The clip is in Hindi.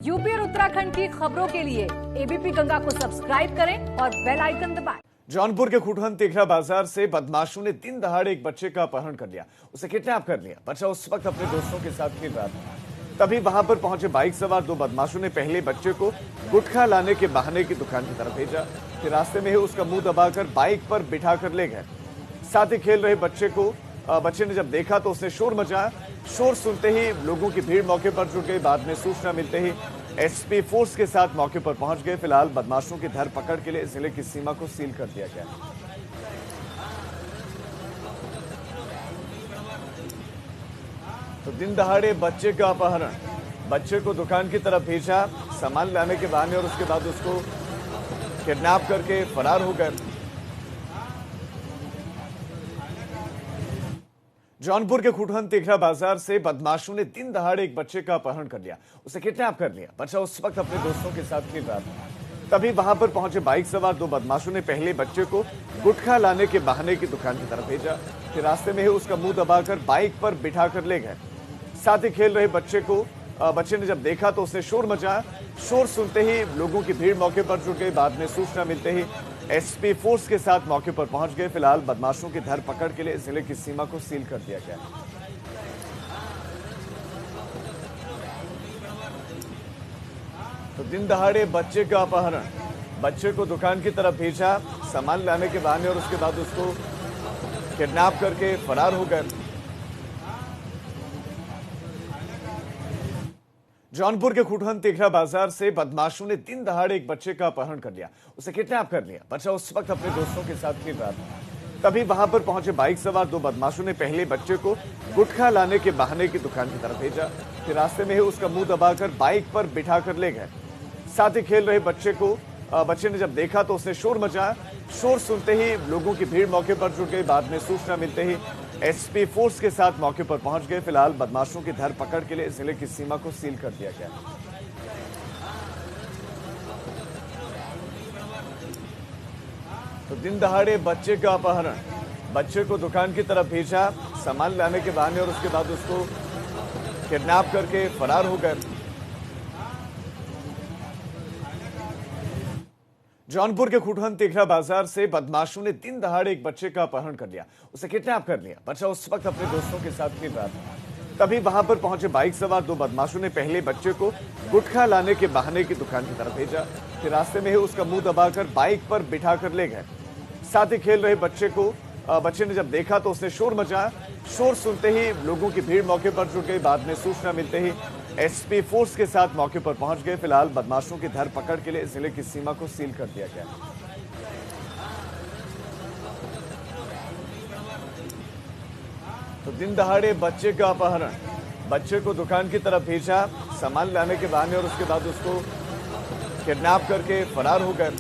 यूपी और उत्तराखंड की खबरों के लिए एबीपी गंगा को सब्सक्राइब करें और बेल आइकन दबाएं। जौनपुर के खुटहन तिघरा बाजार से बदमाशों ने दिन दहाड़े एक बच्चे का अपहरण कर लिया, उसे किडनैप कर लिया। बच्चा उस वक्त अपने दोस्तों के साथ खेल रहा था, तभी वहां पर पहुंचे बाइक सवार दो बदमाशों ने पहले बच्चे को गुटखा लाने के बहाने की दुकान की तरफ भेजा, फिर रास्ते में ही उसका मुंह दबाकर बाइक पर बिठा कर ले गए। साथ ही खेल रहे बच्चे ने जब देखा तो उसने शोर मचाया। शोर सुनते ही लोगों की भीड़ मौके पर जुट गई। बाद में सूचना मिलते ही एसपी फोर्स के साथ मौके पर पहुंच गए। फिलहाल बदमाशों की धरपकड़ के लिए जिले की सीमा को सील कर दिया गया। तो दिन दहाड़े बच्चे का अपहरण, बच्चे को दुकान की तरफ भेजा सामान लाने के बहाने और उसके बाद उसको किडनैप करके फरार हो गए। जौनपुर के खुटहन तिघरा बाजार से बदमाशों ने दिन दहाड़े एक बच्चे का अपहरण कर लिया, उसे किडनैप कर लिया। बच्चा उस वक्त अपने दोस्तों के साथ खेल रहा था, तभी वहां पर पहुंचे बाइक सवार दो बदमाशों ने पहले बच्चे को गुटखा लाने के बहाने की दुकान की तरफ भेजा, फिर रास्ते में ही उसका मुंह दबाकर बाइक पर बिठा कर ले गए। साथ ही खेल रहे बच्चे ने जब देखा तो उसने शोर मचाया। शोर सुनते ही लोगों की भीड़ मौके पर जुट गई। बाद में सूचना मिलते ही एसपी फोर्स के साथ मौके पर पहुंच गए। फिलहाल बदमाशों की धरपकड़ के लिए जिले की सीमा को सील कर दिया गया। तो दिन दहाड़े बच्चे का अपहरण, बच्चे को दुकान की तरफ भेजा सामान लाने के बहाने और उसके बाद उसको किडनैप करके फरार हो गए। जौनपुर के खुटहन तिघरा बाजार से बदमाशों ने दिन दहाड़े एक बच्चे का अपहरण कर लिया, उसे किडनैप कर लिया। बच्चा उस वक्त अपने दोस्तों के साथ खेल रहा था, तभी वहां पर पहुंचे बाइक सवार दो बदमाशों ने पहले बच्चे को गुटखा लाने के बहाने की दुकान की तरफ भेजा, फिर रास्ते में ही उसका मुंह दबाकर बाइक पर बिठा कर ले गए। साथ ही खेल रहे बच्चे ने जब देखा तो उसने शोर मचाया। शोर सुनते ही लोगों की भीड़ मौके पर जुट गई। बाद में सूचना मिलते ही एसपी फोर्स के साथ मौके पर पहुंच गए। फिलहाल बदमाशों की धरपकड़ के लिए जिले की सीमा को सील कर दिया गया। तो दिन दहाड़े बच्चे का अपहरण, बच्चे को दुकान की तरफ भेजा सामान लाने के बहाने और उसके बाद उसको किडनैप करके फरार हो गए। जौनपुर के खुटहन तिघरा बाजार से बदमाशों ने दिन दहाड़े एक बच्चे का अपहरण कर लिया, उसे किडनैप कर लिया। बच्चा उस वक्त अपने दोस्तों के साथ खेल रहा था, तभी वहां पर पहुंचे बाइक सवार दो बदमाशों ने पहले बच्चे को गुटखा लाने के बहाने की दुकान की तरफ भेजा, फिर रास्ते में ही उसका मुंह दबाकर बाइक पर बिठा कर ले गए। साथ ही खेल रहे बच्चे ने जब देखा तो उसने शोर मचाया। शोर सुनते ही लोगों की भीड़ मौके पर जुट गई। बाद में सूचना मिलते ही एसपी फोर्स के साथ मौके पर पहुंच गए। फिलहाल बदमाशों की धरपकड़ के लिए जिले की सीमा को सील कर दिया गया। तो दिन दहाड़े बच्चे का अपहरण, बच्चे को दुकान की तरफ भेजा सामान लाने के बहाने और उसके बाद उसको किडनैप करके फरार हो गए।